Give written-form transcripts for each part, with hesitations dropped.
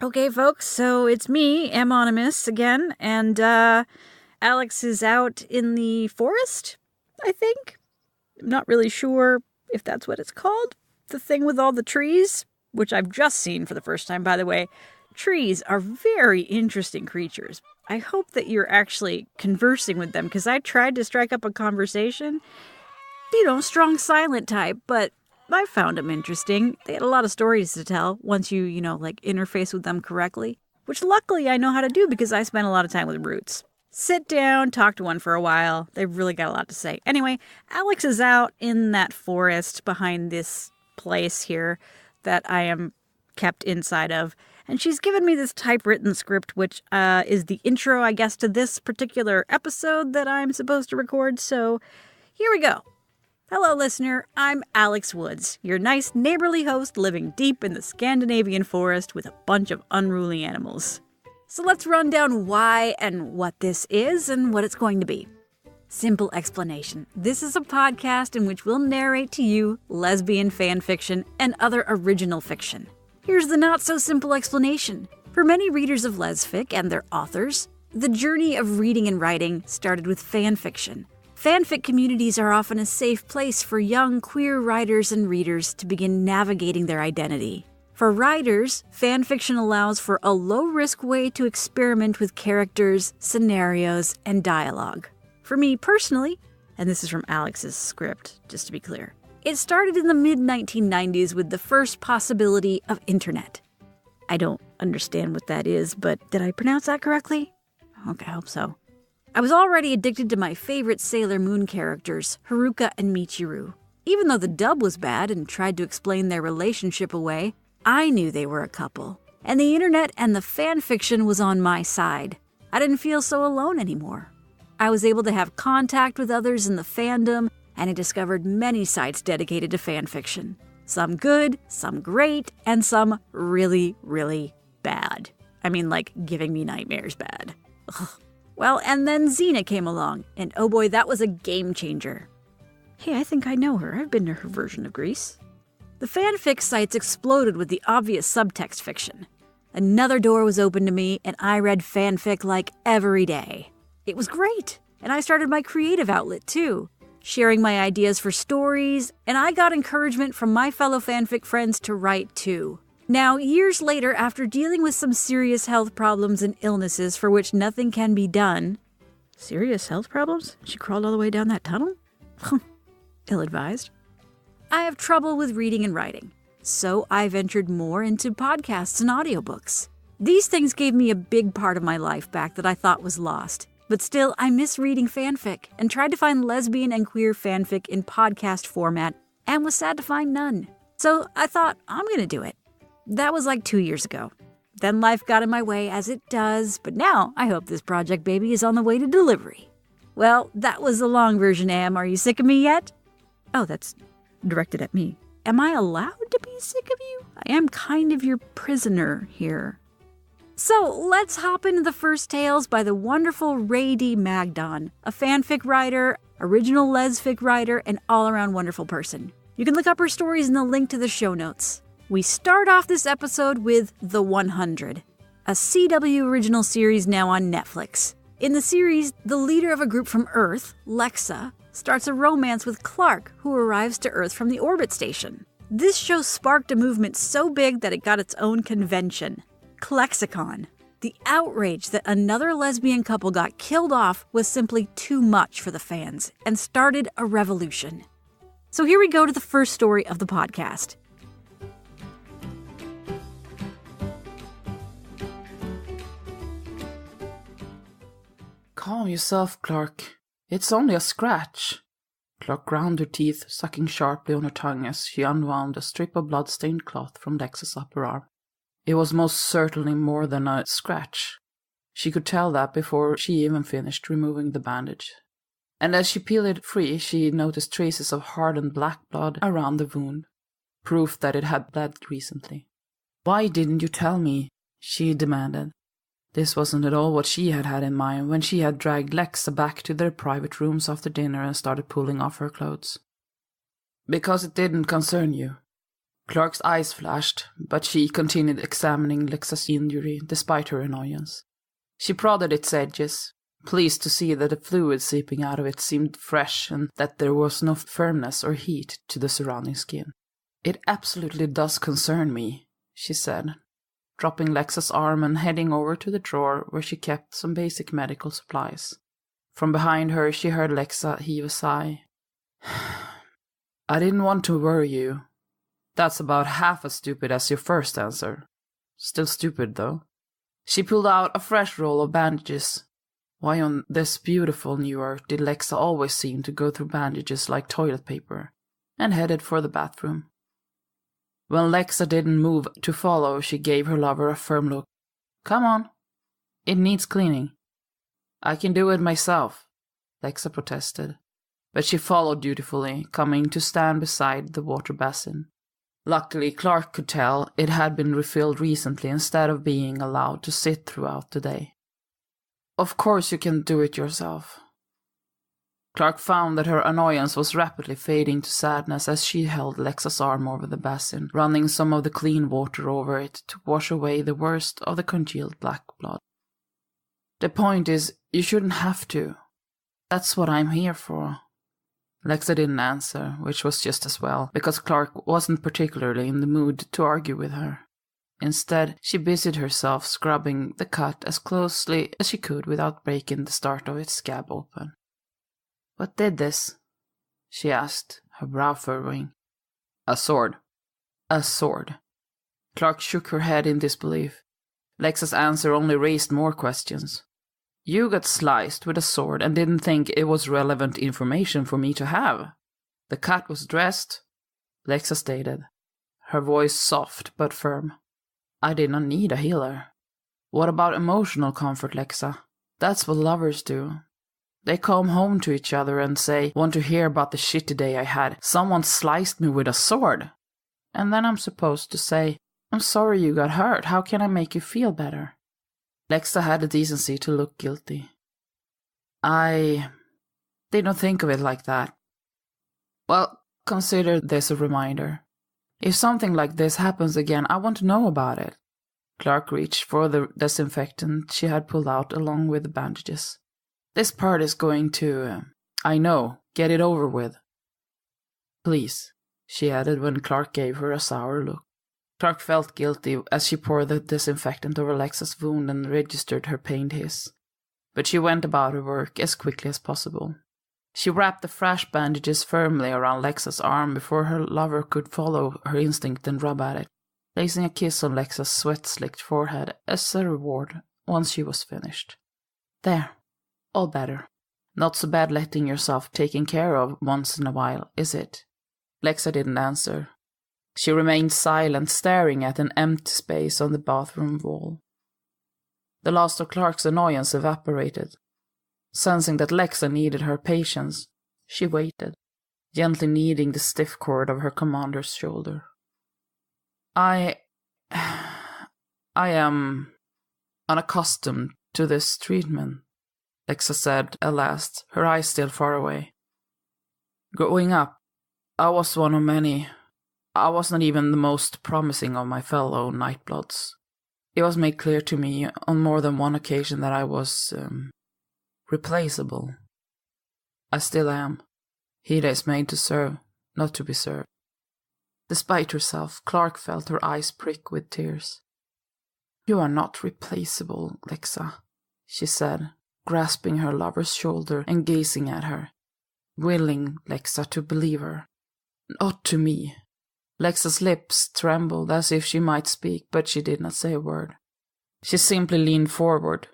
Okay, folks, so it's me, Onymous, again, and Alex is out in the forest, I think. I'm not really sure if that's what it's called. The thing with all the trees, which I've just seen for the first time, by the way. Trees are very interesting creatures. I hope that you're actually conversing with them, because I tried to strike up a conversation. Strong silent type, but I found them interesting. They had a lot of stories to tell once you, interface with them correctly, which luckily I know how to do because I spent a lot of time with roots. Sit down, talk to one for a while. They've really got a lot to say. Anyway, Alex is out in that forest behind this place here that I am kept inside of, and she's given me this typewritten script, which is the intro, I guess, to this particular episode that I'm supposed to record, so here we go. Hello, listener. I'm Alex Woods, your nice neighborly host living deep in the Scandinavian forest with a bunch of unruly animals. So let's run down why and what this is and what it's going to be. Simple explanation. This is a podcast in which we'll narrate to you lesbian fan fiction and other original fiction. Here's the not-so-simple explanation. For many readers of lesfic and their authors, the journey of reading and writing started with fan fiction. Fanfic communities are often a safe place for young queer writers and readers to begin navigating their identity. For writers, fanfiction allows for a low-risk way to experiment with characters, scenarios, and dialogue. For me personally, and this is from Alex's script, just to be clear, it started in the mid-1990s with the first possibility of internet. I don't understand what that is, but did I pronounce that correctly? Okay, I hope so. I was already addicted to my favorite Sailor Moon characters, Haruka and Michiru. Even though the dub was bad and tried to explain their relationship away, I knew they were a couple. And the internet and the fan fiction was on my side. I didn't feel so alone anymore. I was able to have contact with others in the fandom, and I discovered many sites dedicated to fan fiction. Some good, some great, and some really, really bad. I mean, like, giving me nightmares bad. Ugh. Well, and then Xena came along, and oh boy, that was a game changer. Hey, I think I know her. I've been to her version of Greece. The fanfic sites exploded with the obvious subtext fiction. Another door was opened to me, and I read fanfic like every day. It was great, and I started my creative outlet too, sharing my ideas for stories, and I got encouragement from my fellow fanfic friends to write too. Now, years later, after dealing with some serious health problems and illnesses for which nothing can be done... Serious health problems? She crawled all the way down that tunnel? Ill-advised. I have trouble with reading and writing, so I ventured more into podcasts and audiobooks. These things gave me a big part of my life back that I thought was lost. But still, I miss reading fanfic and tried to find lesbian and queer fanfic in podcast format and was sad to find none. So I thought, I'm gonna do it. That was like 2 years ago. Then life got in my way, as it does, but now I hope this project baby is on the way to delivery. Well, that was the long version, Am. Are you sick of me yet? Oh, that's directed at me. Am I allowed to be sick of you? I am kind of your prisoner here. So let's hop into the first tales by the wonderful Rae D. Magdon, a fanfic writer, original lesfic writer, and all-around wonderful person. You can look up her stories in the link to the show notes. We start off this episode with The 100, a CW original series now on Netflix. In the series, the leader of a group from Earth, Lexa, starts a romance with Clarke, who arrives to Earth from the orbit station. This show sparked a movement so big that it got its own convention, Klexicon. The outrage that another lesbian couple got killed off was simply too much for the fans and started a revolution. So here we go to the first story of the podcast. Calm yourself, Clarke. It's only a scratch. Clarke ground her teeth, sucking sharply on her tongue as she unwound a strip of blood-stained cloth from Lexa's upper arm. It was most certainly more than a scratch. She could tell that before she even finished removing the bandage. And as she peeled it free, she noticed traces of hardened black blood around the wound, proof that it had bled recently. "Why didn't you tell me?" she demanded. This wasn't at all what she had had in mind when she had dragged Lexa back to their private rooms after dinner and started pulling off her clothes. "Because it didn't concern you." Clarke's eyes flashed, but she continued examining Lexa's injury despite her annoyance. She prodded its edges, pleased to see that the fluid seeping out of it seemed fresh and that there was no firmness or heat to the surrounding skin. "It absolutely does concern me," she said, dropping Lexa's arm and heading over to the drawer where she kept some basic medical supplies. From behind her, she heard Lexa heave a sigh. "I didn't want to worry you. That's about half as stupid as your first answer. Still stupid, though." She pulled out a fresh roll of bandages. Why on this beautiful new earth did Lexa always seem to go through bandages like toilet paper? And headed for the bathroom. When Lexa didn't move to follow, she gave her lover a firm look. "Come on. It needs cleaning." "I can do it myself," Lexa protested. But she followed dutifully, coming to stand beside the water basin. Luckily, Clarke could tell it had been refilled recently instead of being allowed to sit throughout the day. "Of course you can do it yourself." Clarke found that her annoyance was rapidly fading to sadness as she held Lexa's arm over the basin, running some of the clean water over it to wash away the worst of the congealed black blood. "The point is, you shouldn't have to. That's what I'm here for." Lexa didn't answer, which was just as well, because Clarke wasn't particularly in the mood to argue with her. Instead, she busied herself scrubbing the cut as closely as she could without breaking the start of its scab open. "What did this?" she asked, her brow furrowing. "A sword." "A sword." Clarke shook her head in disbelief. Lexa's answer only raised more questions. "You got sliced with a sword and didn't think it was relevant information for me to have. The cut was dressed," Lexa stated, her voice soft but firm. "I did not need a healer." "What about emotional comfort, Lexa? That's what lovers do. They come home to each other and say, 'Want to hear about the shitty day I had? Someone sliced me with a sword.' And then I'm supposed to say, 'I'm sorry you got hurt. How can I make you feel better?'" Lexa had the decency to look guilty. "I did not think of it like that." "Well, consider this a reminder. If something like this happens again, I want to know about it." Clarke reached for the disinfectant she had pulled out along with the bandages. "This part is going to, I know, get it over with." "Please," she added when Clarke gave her a sour look. Clarke felt guilty as she poured the disinfectant over Lexa's wound and registered her pained hiss. But she went about her work as quickly as possible. She wrapped the fresh bandages firmly around Lexa's arm before her lover could follow her instinct and rub at it, placing a kiss on Lexa's sweat-slicked forehead as a reward once she was finished. "There, all better. Not so bad letting yourself taken care of once in a while, is it?" Lexa didn't answer. She remained silent, staring at an empty space on the bathroom wall. The last of Clarke's annoyance evaporated. Sensing that Lexa needed her patience, she waited, gently kneading the stiff cord of her commander's shoulder. I am unaccustomed to this treatment," Lexa said at last, her eyes still far away. "Growing up, I was one of many. I was not even the most promising of my fellow Nightbloods. It was made clear to me on more than one occasion that I was, replaceable. I still am. He that is made to serve, not to be served." Despite herself, Clarke felt her eyes prick with tears. "You are not replaceable, Lexa," she said, grasping her lover's shoulder and gazing at her, willing Lexa to believe her. "Not to me." Lexa's lips trembled as if she might speak, but she did not say a word. She simply leaned forward,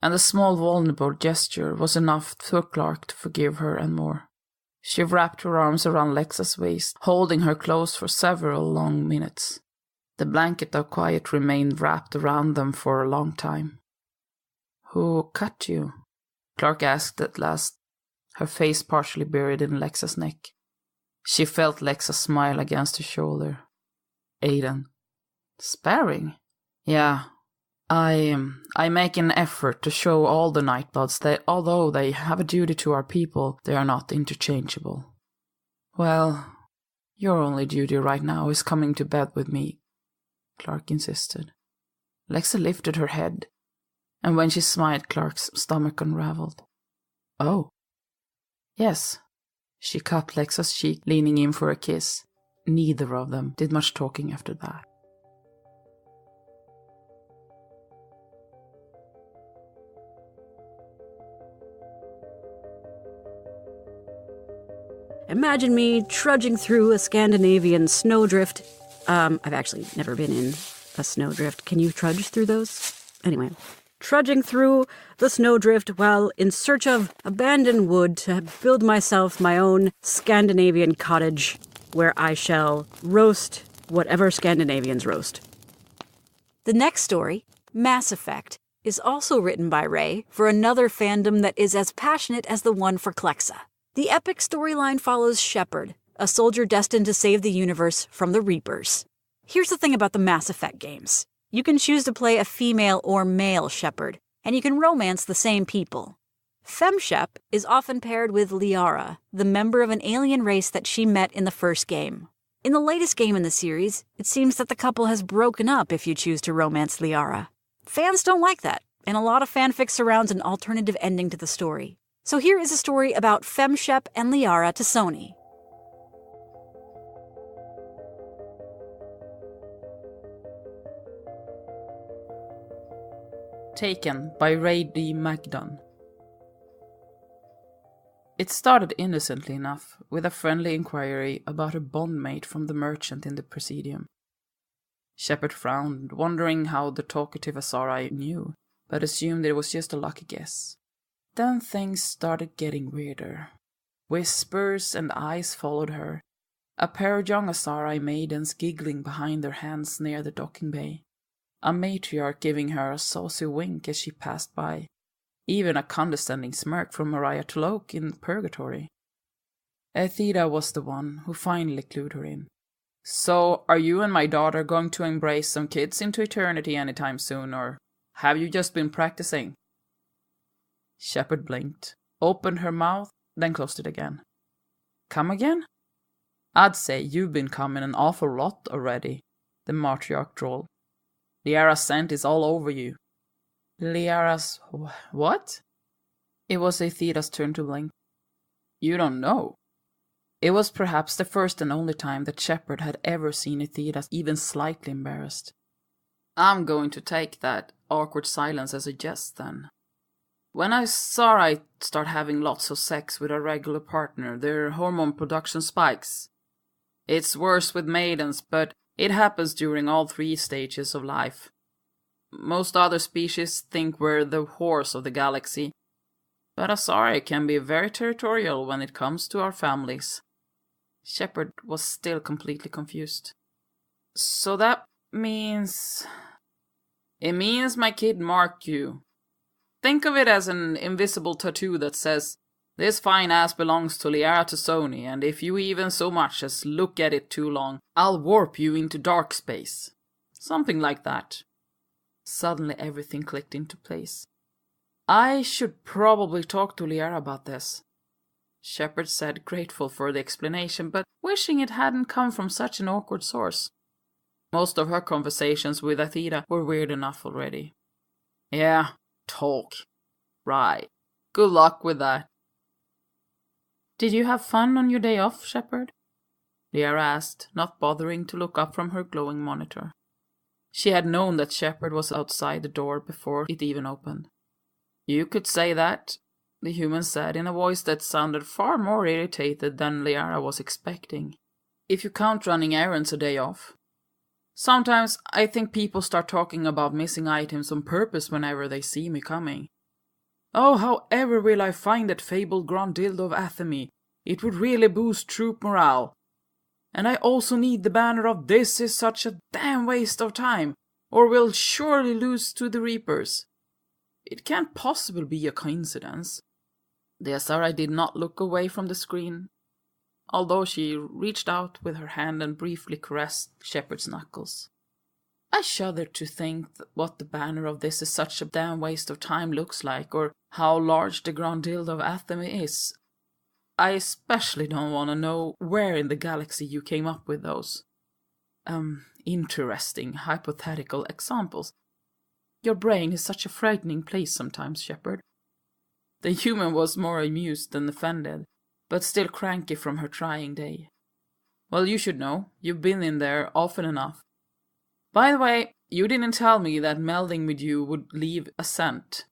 and the small vulnerable gesture was enough for Clarke to forgive her and more. She wrapped her arms around Lexa's waist, holding her close for several long minutes. The blanket of quiet remained wrapped around them for a long time. "Who cut you?" Clarke asked at last, her face partially buried in Lexa's neck. She felt Lexa smile against her shoulder. "Aiden." "Sparring?" "Yeah. I make an effort to show all the Nightbloods that although they have a duty to our people, they are not interchangeable." "Well, Your only duty right now is coming to bed with me, Clarke insisted. Lexa lifted her head, and when she smiled, Clarke's stomach unraveled. Oh. Yes. She cupped Lexa's cheek, leaning in for a kiss. Neither of them did much talking after that. Imagine me trudging through a Scandinavian snowdrift. I've actually never been in a snowdrift. Can you trudge through those? Anyway, trudging through the snowdrift while in search of abandoned wood to build myself my own Scandinavian cottage where I shall roast whatever Scandinavians roast. The next story, Mass Effect, is also written by Rae for another fandom that is as passionate as the one for Lexa. The epic storyline follows Shepard, a soldier destined to save the universe from the Reapers. Here's the thing about the Mass Effect games. You can choose to play a female or male Shepard, and you can romance the same people. FemShep is often paired with Liara, the member of an alien race that she met in the first game. In the latest game in the series, it seems that the couple has broken up if you choose to romance Liara. Fans don't like that, and a lot of fanfic surrounds an alternative ending to the story. So here is a story about FemShep and Liara to Sony. Taken by Rae D. Magdon. It started innocently enough, with a friendly inquiry about a bondmate from the merchant in the Presidium. Shepard frowned, wondering how the talkative Asari knew, but assumed it was just a lucky guess. Then things started getting weirder. Whispers and eyes followed her, a pair of young Asari maidens giggling behind their hands near the docking bay, a matriarch giving her a saucy wink as she passed by, even a condescending smirk from Mariah Toloke in Purgatory. Aethida was the one who finally clued her in. So, are you and my daughter going to embrace some kids into eternity anytime soon, or have you just been practicing? Shepard blinked, opened her mouth, then closed it again. Come again? I'd say you've been coming an awful lot already, the matriarch drawled. Liara's scent is all over you. Liara's... what? It was Aethida's turn to blink. You don't know. It was perhaps the first and only time that Shepard had ever seen Aethida even slightly embarrassed. I'm going to take that awkward silence as a jest, then. When Asari start having lots of sex with a regular partner, their hormone production spikes. It's worse with maidens, but it happens during all 3 stages of life. Most other species think we're the horse of the galaxy, but Asari can be very territorial when it comes to our families. Shepard was still completely confused. So that means... It means my kid marked you. Think of it as an invisible tattoo that says, this fine ass belongs to Liara to Sony, and if you even so much as look at it too long, I'll warp you into dark space. Something like that. Suddenly everything clicked into place. I should probably talk to Liara about this. Shepard said, grateful for the explanation, but wishing it hadn't come from such an awkward source. Most of her conversations with Aethida were weird enough already. Yeah, talk. Right. Good luck with that. Did you have fun on your day off, Shepard? Liara asked, not bothering to look up from her glowing monitor. She had known that Shepard was outside the door before it even opened. You could say that, the human said in a voice that sounded far more irritated than Liara was expecting. If you count running errands a day off. Sometimes I think people start talking about missing items on purpose whenever they see me coming. Oh, however will I find that fabled Grandildo of Athame? It would really boost troop morale. And I also need the banner of this is such a damn waste of time, or we'll surely lose to the Reapers. It can't possibly be a coincidence. The Asari did not look away from the screen, although she reached out with her hand and briefly caressed Shepard's knuckles. I shudder to think what the banner of this is such a damn waste of time looks like, or how large the Grandildo of Athame is. I especially don't want to know where in the galaxy you came up with those, interesting, hypothetical examples. Your brain is such a frightening place sometimes, Shepard. The human was more amused than offended, but still cranky from her trying day. Well, you should know. You've been in there often enough. By the way, you didn't tell me that melding with you would leave a scent.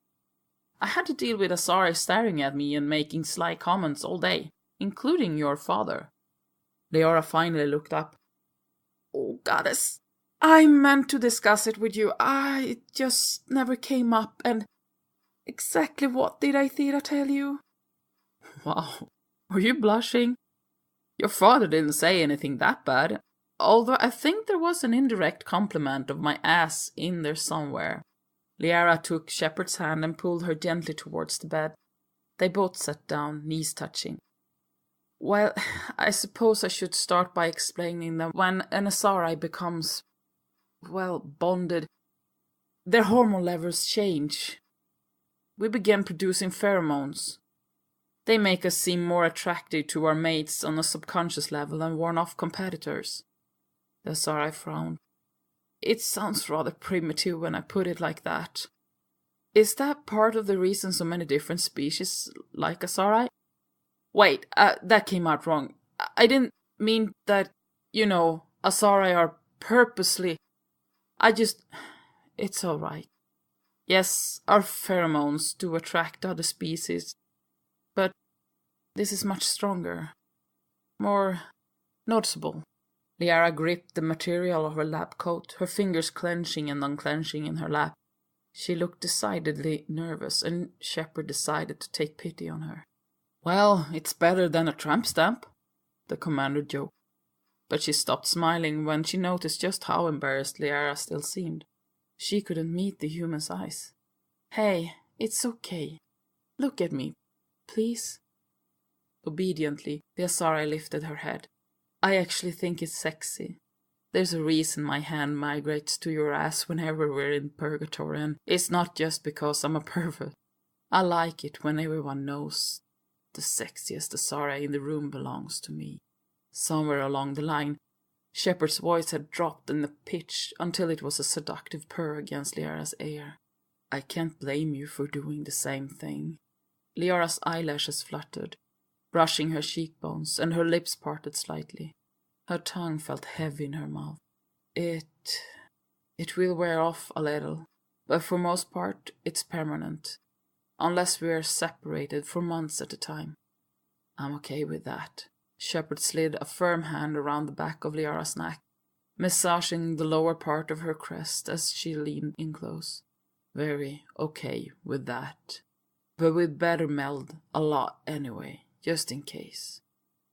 I had to deal with Asari staring at me and making sly comments all day, including your father. Liara finally looked up. Oh, goddess. I meant to discuss it with you. It just never came up, and exactly what did I tell you? Wow, were you blushing? Your father didn't say anything that bad, although I think there was an indirect compliment of my ass in there somewhere. Liara took Shepard's hand and pulled her gently towards the bed. They both sat down, knees touching. Well, I suppose I should start by explaining that when an Asari becomes, bonded, their hormone levels change. We begin producing pheromones. They make us seem more attractive to our mates on a subconscious level and warn off competitors. The Asari frowned. It sounds rather primitive when I put it like that. Is that part of the reason so many different species like Asari? Wait, that came out wrong. I didn't mean that, Asari are purposely... It's all right. Yes, our pheromones do attract other species, but this is much stronger, more noticeable. Liara gripped the material of her lab coat, her fingers clenching and unclenching in her lap. She looked decidedly nervous, and Shepard decided to take pity on her. Well, it's better than a tramp stamp, the commander joked. But she stopped smiling when she noticed just how embarrassed Liara still seemed. She couldn't meet the human's eyes. Hey, it's okay. Look at me, please. Obediently, the Asari lifted her head. I actually think it's sexy. There's a reason my hand migrates to your ass whenever we're in purgatory, and it's not just because I'm a pervert. I like it when everyone knows the sexiest Asari in the room belongs to me. Somewhere along the line, Shepard's voice had dropped in the pitch until it was a seductive purr against Liara's ear. I can't blame you for doing the same thing. Liara's eyelashes fluttered, brushing her cheekbones, and her lips parted slightly. Her tongue felt heavy in her mouth. It will wear off a little, but for most part it's permanent, unless we are separated for months at a time. I'm okay with that. Shepard slid a firm hand around the back of Liara's neck, massaging the lower part of her crest as she leaned in close. Very okay with that. But we'd better meld a lot anyway, just in case.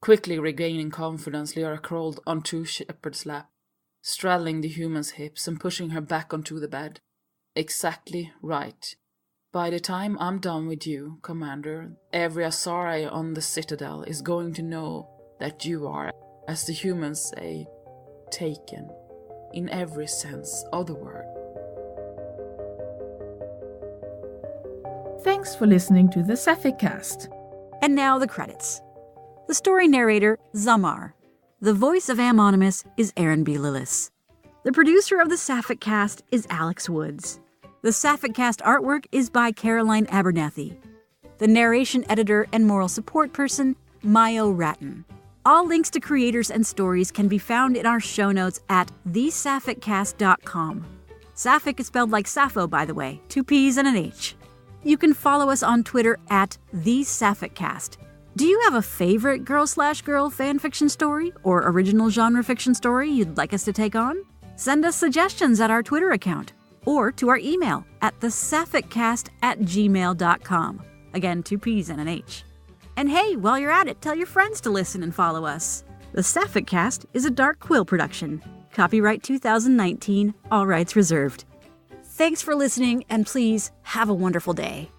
Quickly regaining confidence, Liara crawled onto Shepard's lap, straddling the human's hips and pushing her back onto the bed. Exactly right. By the time I'm done with you, Commander, every Asari on the Citadel is going to know that you are, as the humans say, taken, in every sense of the word. Thanks for listening to the Sapphic Cast. And now the credits. The story narrator, Zamar. The voice of Onymous is Erin B. Lillis. The producer of the Sapphic Cast is Alex Woods. The Sapphic Cast artwork is by Caroline Abernathy. The narration editor and moral support person, Mayo Ratton. All links to creators and stories can be found in our show notes at TheSapphicCast.com. Sapphic is spelled like Sappho, by the way, 2 P's and an H. You can follow us on Twitter at TheSapphicCast. Do you have a favorite girl/girl fanfiction story or original genre fiction story you'd like us to take on? Send us suggestions at our Twitter account or to our email at TheSapphicCast@gmail.com. Again, 2 P's and an H. And hey, while you're at it, tell your friends to listen and follow us. The Sapphic Cast is a Dark Quill production. Copyright 2019, all rights reserved. Thanks for listening, and please have a wonderful day.